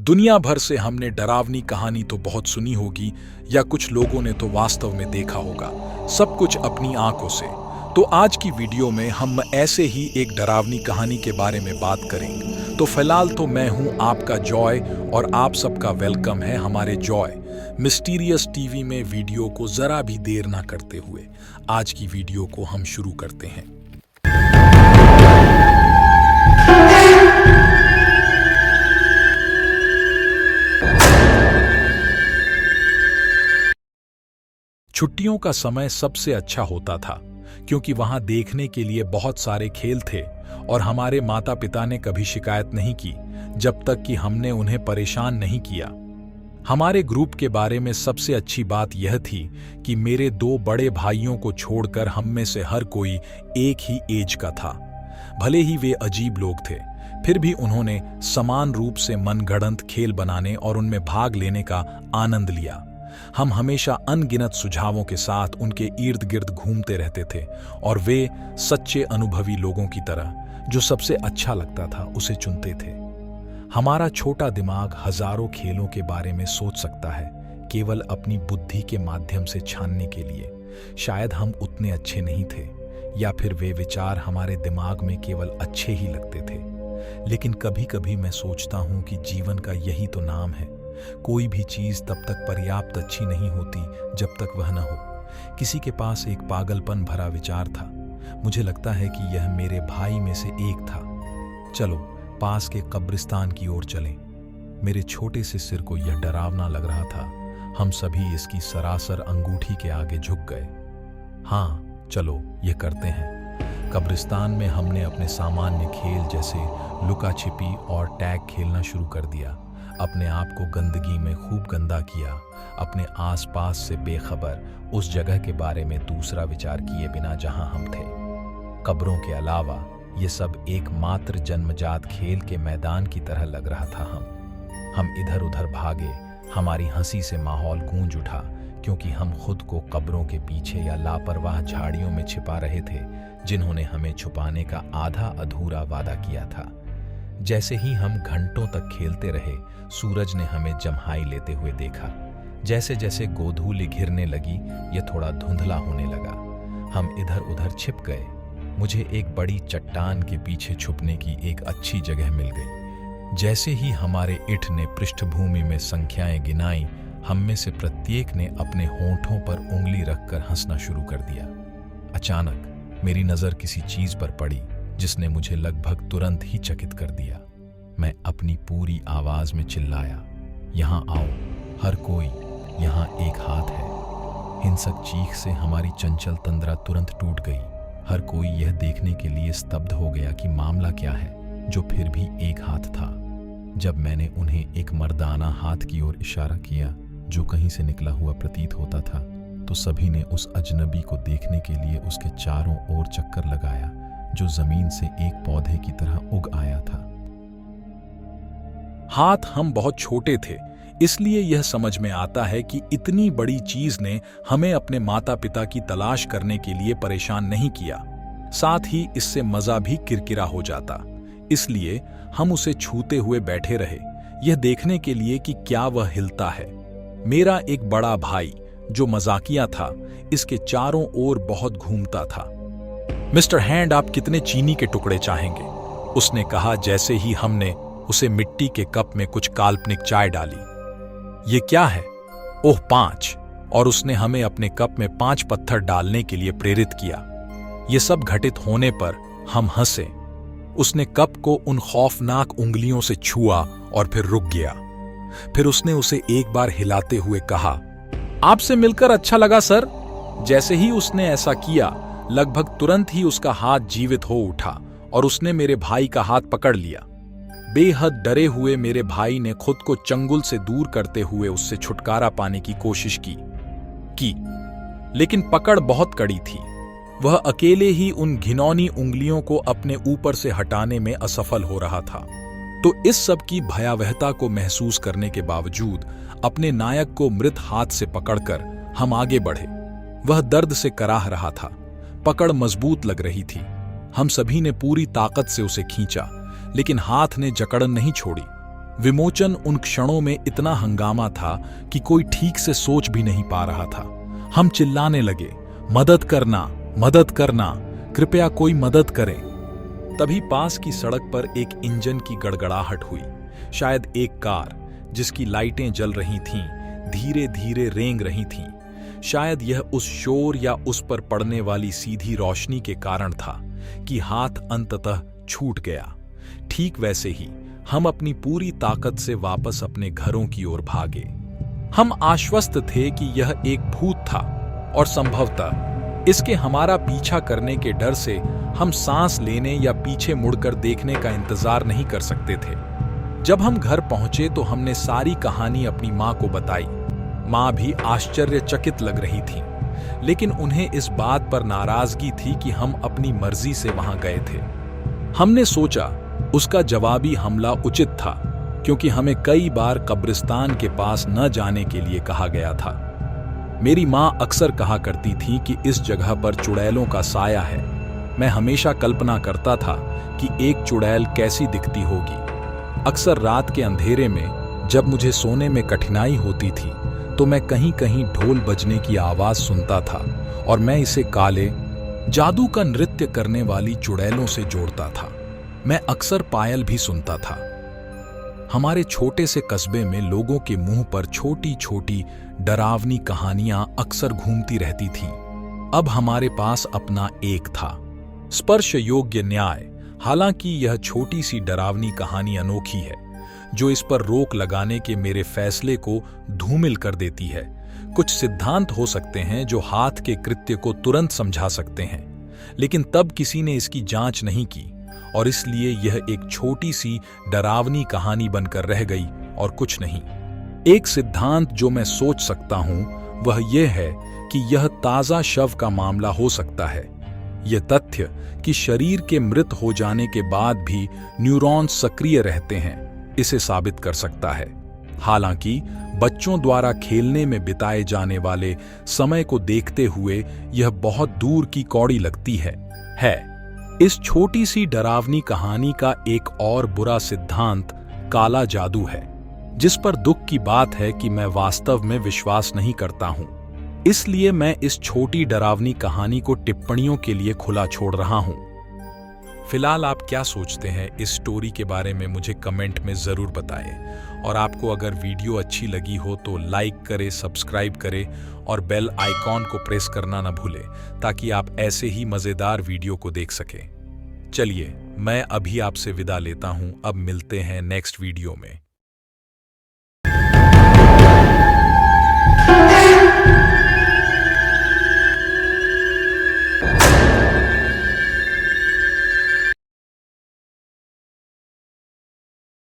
दुनिया भर से हमने डरावनी कहानी तो बहुत सुनी होगी या कुछ लोगों ने तो वास्तव में देखा होगा, सब कुछ अपनी आंखों से। तो आज की वीडियो में हम ऐसे ही एक डरावनी कहानी के बारे में बात करेंगे। तो फिलहाल तो मैं हूं आपका जॉय और आप सबका वेलकम है हमारे जॉय मिस्टीरियस टीवी में। वीडियो को जरा भी देर ना करते हुए आज की वीडियो को हम शुरू करते हैं। छुट्टियों का समय सबसे अच्छा होता था क्योंकि वहां देखने के लिए बहुत सारे खेल थे और हमारे माता पिता ने कभी शिकायत नहीं की जब तक कि हमने उन्हें परेशान नहीं किया। हमारे ग्रुप के बारे में सबसे अच्छी बात यह थी कि मेरे दो बड़े भाइयों को छोड़कर हम में से हर कोई एक ही एज का था। भले ही वे अजीब लोग थे, फिर भी उन्होंने समान रूप से मनगढ़ंत खेल बनाने और उनमें भाग लेने का आनंद लिया। हम हमेशा अनगिनत सुझावों के साथ उनके इर्द गिर्द घूमते रहते थे और वे सच्चे अनुभवी लोगों की तरह जो सबसे अच्छा लगता था उसे चुनते थे। हमारा छोटा दिमाग हजारों खेलों के बारे में सोच सकता है, केवल अपनी बुद्धि के माध्यम से छानने के लिए। शायद हम उतने अच्छे नहीं थे या फिर वे विचार हमारे दिमाग में केवल अच्छे ही लगते थे। लेकिन कभी कभी मैं सोचता हूं कि जीवन का यही तो नाम है। कोई भी चीज तब तक पर्याप्त अच्छी नहीं होती जब तक वह न हो। किसी के पास एक पागलपन भरा विचार था। मुझे लगता है कि यह मेरे भाई में से एक था। चलो पास के कब्रिस्तान की ओर चलें। मेरे छोटे से सिर को यह डरावना लग रहा था। हम सभी इसकी सरासर अंगूठी के आगे झुक गए। हाँ चलो ये करते हैं। कब्रिस्तान में हमने अपने सामान्य खेल जैसे लुका छिपी और टैग खेलना शुरू कर दिया। अपने आप को गंदगी में खूब गंदा किया, अपने आसपास से बेखबर उस जगह के बारे में दूसरा विचार किए बिना जहां हम थे। कब्रों के अलावा ये सब एकमात्र जन्मजात खेल के मैदान की तरह लग रहा था। हम इधर उधर भागे। हमारी हंसी से माहौल गूंज उठा क्योंकि हम खुद को कब्रों के पीछे या लापरवाह झाड़ियों में छिपा रहे थे जिन्होंने हमें छुपाने का आधा अधूरा वादा किया था। जैसे ही हम घंटों तक खेलते रहे, सूरज ने हमें जम्हाई लेते हुए देखा। जैसे जैसे गोधूली घिरने लगी, यह थोड़ा धुंधला होने लगा। हम इधर उधर छिप गए। मुझे एक बड़ी चट्टान के पीछे छुपने की एक अच्छी जगह मिल गई। जैसे ही हमारे ईंट ने पृष्ठभूमि में संख्याएं गिनाई, हम में से प्रत्येक ने अपने होंठों पर उंगली रखकर हंसना शुरू कर दिया। अचानक मेरी नजर किसी चीज पर पड़ी जिसने मुझे लगभग तुरंत ही चकित कर दिया। मैं अपनी पूरी आवाज में चिल्लाया, यहां आओ हर कोई, यहां एक हाथ है। हिंसक चीख से हमारी चंचल तंद्रा तुरंत टूट गई। हर कोई यह देखने के लिए स्तब्ध हो गया कि मामला क्या है, जो फिर भी एक हाथ था। जब मैंने उन्हें एक मर्दाना हाथ की ओर इशारा किया जो कहीं से निकला हुआ प्रतीत होता था, तो सभी ने उस अजनबी को देखने के लिए उसके चारों ओर चक्कर लगाया जो जमीन से एक पौधे की तरह उग आया था। हाथ हम बहुत छोटे थे, इसलिए यह समझ में आता है कि इतनी बड़ी चीज ने हमें अपने माता पिता की तलाश करने के लिए परेशान नहीं किया। साथ ही इससे मजा भी किरकिरा हो जाता, इसलिए हम उसे छूते हुए बैठे रहे, यह देखने के लिए कि क्या वह हिलता है। मेरा एक बड़ा भाई जो मजाकिया था, इसके चारों ओर बहुत घूमता था। मिस्टर हैंड, आप कितने चीनी के टुकड़े चाहेंगे? उसने कहा जैसे ही हमने उसे मिट्टी के कप में कुछ काल्पनिक चाय डाली। ये क्या है? ओह 5। और उसने हमें अपने कप में 5 पत्थर डालने के लिए प्रेरित किया। ये सब घटित होने पर हम हंसे। उसने कप को उन खौफनाक उंगलियों से छुआ और फिर रुक गया। फिर उसने उसे एक बार हिलाते हुए कहा, आपसे मिलकर अच्छा लगा सर। जैसे ही उसने ऐसा किया, लगभग तुरंत ही उसका हाथ जीवित हो उठा और उसने मेरे भाई का हाथ पकड़ लिया। बेहद डरे हुए मेरे भाई ने खुद को चंगुल से दूर करते हुए उससे छुटकारा पाने की कोशिश की, लेकिन पकड़ बहुत कड़ी थी। वह अकेले ही उन घिनौनी उंगलियों को अपने ऊपर से हटाने में असफल हो रहा था। तो इस सब की भयावहता को महसूस करने के बावजूद अपने नायक को मृत हाथ से पकड़कर हम आगे बढ़े। वह दर्द से कराह रहा था, पकड़ मजबूत लग रही थी। हम सभी ने पूरी ताकत से उसे खींचा, लेकिन हाथ ने जकड़न नहीं छोड़ी। विमोचन उन क्षणों में इतना हंगामा था कि कोई ठीक से सोच भी नहीं पा रहा था। हम चिल्लाने लगे, मदद करना, मदद करना, कृपया कोई मदद करे। तभी पास की सड़क पर एक इंजन की गड़गड़ाहट हुई। शायद एक कार जिसकी लाइटें जल रही थीं, धीरे धीरे रेंग रही थीं। शायद यह उस शोर या उस पर पड़ने वाली सीधी रोशनी के कारण था कि हाथ अंततः छूट गया। ठीक वैसे ही हम अपनी पूरी ताकत से वापस अपने घरों की ओर भागे। हम आश्वस्त थे कि यह एक भूत था और संभवतः इसके हमारा पीछा करने के डर से हम सांस लेने या पीछे मुड़कर देखने का इंतजार नहीं कर सकते थे। जब हम घर पहुंचे तो हमने सारी कहानी अपनी मां को बताई। मां भी आश्चर्यचकित लग रही थी, लेकिन उन्हें इस बात पर नाराजगी थी कि हम अपनी मर्जी से वहां गए थे। हमने सोचा उसका जवाबी हमला उचित था, क्योंकि हमें कई बार कब्रिस्तान के पास न जाने के लिए कहा गया था। मेरी मां अक्सर कहा करती थी कि इस जगह पर चुड़ैलों का साया है। मैं हमेशा कल्पना करता था कि एक चुड़ैल कैसी दिखती होगी। अक्सर रात के अंधेरे में जब मुझे सोने में कठिनाई होती थी तो मैं कहीं कहीं ढोल बजने की आवाज सुनता था और मैं इसे काले, जादू का नृत्य करने वाली चुड़ैलों से जोड़ता था। मैं अक्सर पायल भी सुनता था। हमारे छोटे से कस्बे में लोगों के मुंह पर छोटी छोटी डरावनी कहानियां अक्सर घूमती रहती थीं। अब हमारे पास अपना एक था, स्पर्श योग्य न्याय। हालांकि यह छोटी सी डरावनी कहानी अनोखी है, जो इस पर रोक लगाने के मेरे फैसले को धूमिल कर देती है। कुछ सिद्धांत हो सकते हैं जो हाथ के कृत्य को तुरंत समझा सकते हैं, लेकिन तब किसी ने इसकी जांच नहीं की और इसलिए यह एक छोटी सी डरावनी कहानी बनकर रह गई और कुछ नहीं। एक सिद्धांत जो मैं सोच सकता हूं वह यह है कि यह ताजा शव का मामला हो सकता है। यह तथ्य कि शरीर के मृत हो जाने के बाद भी न्यूरॉन्स सक्रिय रहते हैं, इसे साबित कर सकता है। हालांकि बच्चों द्वारा खेलने में बिताए जाने वाले समय को देखते हुए यह बहुत दूर की कौड़ी लगती है। इस छोटी सी डरावनी कहानी का एक और बुरा सिद्धांत काला जादू है, जिस पर दुख की बात है कि मैं वास्तव में विश्वास नहीं करता हूं। इसलिए मैं इस छोटी डरावनी कहानी को टिप्पणियों के लिए खुला छोड़ रहा हूं। फिलहाल आप क्या सोचते हैं इस स्टोरी के बारे में मुझे कमेंट में जरूर बताएं। और आपको अगर वीडियो अच्छी लगी हो तो लाइक करें, सब्सक्राइब करें और बेल आइकॉन को प्रेस करना न भूलें, ताकि आप ऐसे ही मजेदार वीडियो को देख सकें। चलिए, मैं अभी आपसे विदा लेता हूं। अब मिलते हैं नेक्स्ट वीडियो में।